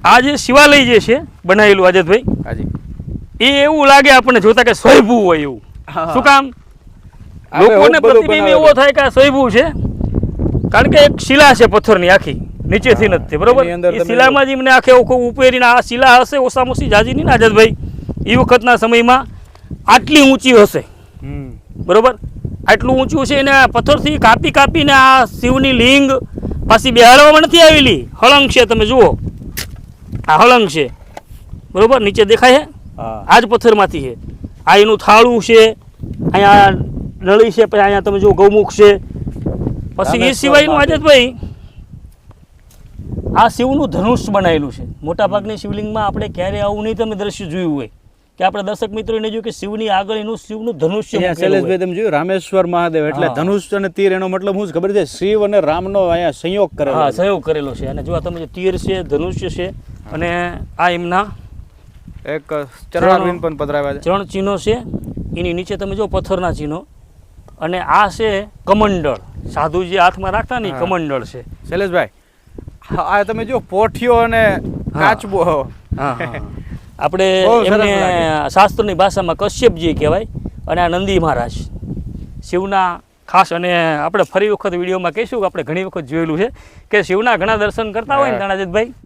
આ જે શિવાલય જે છે બનાવેલું આજતભાઈ, હાજી, એ એવું લાગે આપણને જોતા કે સ્વયંભૂ હોય એવું. શું કામ? લોકોને પ્રતિબિંબ એવો થાય કે આ સ્વયંભૂ છે, કારણ કે એક શિલા છે પથ્થરની આખી નીચેથી નથી, બરોબર? એ શિલામાં જ એમને આખે ઉપેરીને આ શિલા હશે ઓછામાં ઓછી જાજી નહીં ને આજતભાઈ, એ વખતના સમયમાં આટલી ઊંચી હશે, બરોબર? આટલું ઊંચું છે એને પથ્થરથી કાપી કાપીને આ શિવની લિંગ પાછી બેહાડવામાં નથી આવેલી. હળંગ છે, તમે જુઓ આ હળંગ છે, બરોબર? નીચે દેખાય છે, આ જ પથ્થરમાંથી છે. આ એનું થાળું છે, અહીંયા નળી છે, પછી અહીંયા તમે જુઓ ગૌમુખ છે. પછી એ સિવાયનું આજતભાઈ આ શિવનું ધનુષ બનાવેલું છે. મોટાભાગની શિવલિંગમાં આપણે ક્યારે આવું નહીં તમે દ્રશ્ય જોયું હોય કે આપણે દર્શક મિત્રોને જોયું કે શિવની આગળ એનું શિવનું ધનુષ્ય. શૈલેષભાઈ તમે જોયું રામેશ્વર મહાદેવ એટલે ધનુષ અને તીર, એનો મતલબ શું ખબર છે? શિવ અને રામનો અહીંયા સંયોગ કરેલો. હા, સંયોગ કરેલો છે. અને જો તમે તીર છે, ધનુષ્ય છે, અને આ એમના એક ચરણ પણ પધરાવ્યા છે, ચરણ ચિહ્નો છે. એની નીચે તમે જો પથ્થરના ચિહ્નો, અને આ છે કમંડળ. સાધુ જે હાથમાં રાખતા ને કમંડળ છે. શૈલેષભાઈ, આ તમે જો પોઠિયો અને કાચબો, આપણે એમને શાસ્ત્રની ભાષામાં કશ્યપજી કહેવાય, અને આ નંદી મહારાજ શિવના ખાસ. અને આપણે ફરી વખત વિડીયોમાં કહીશું કે આપણે ઘણી વખત જોયેલું છે કે શિવના ઘણા દર્શન કરતા હોય ને તાણાજીતભાઈ,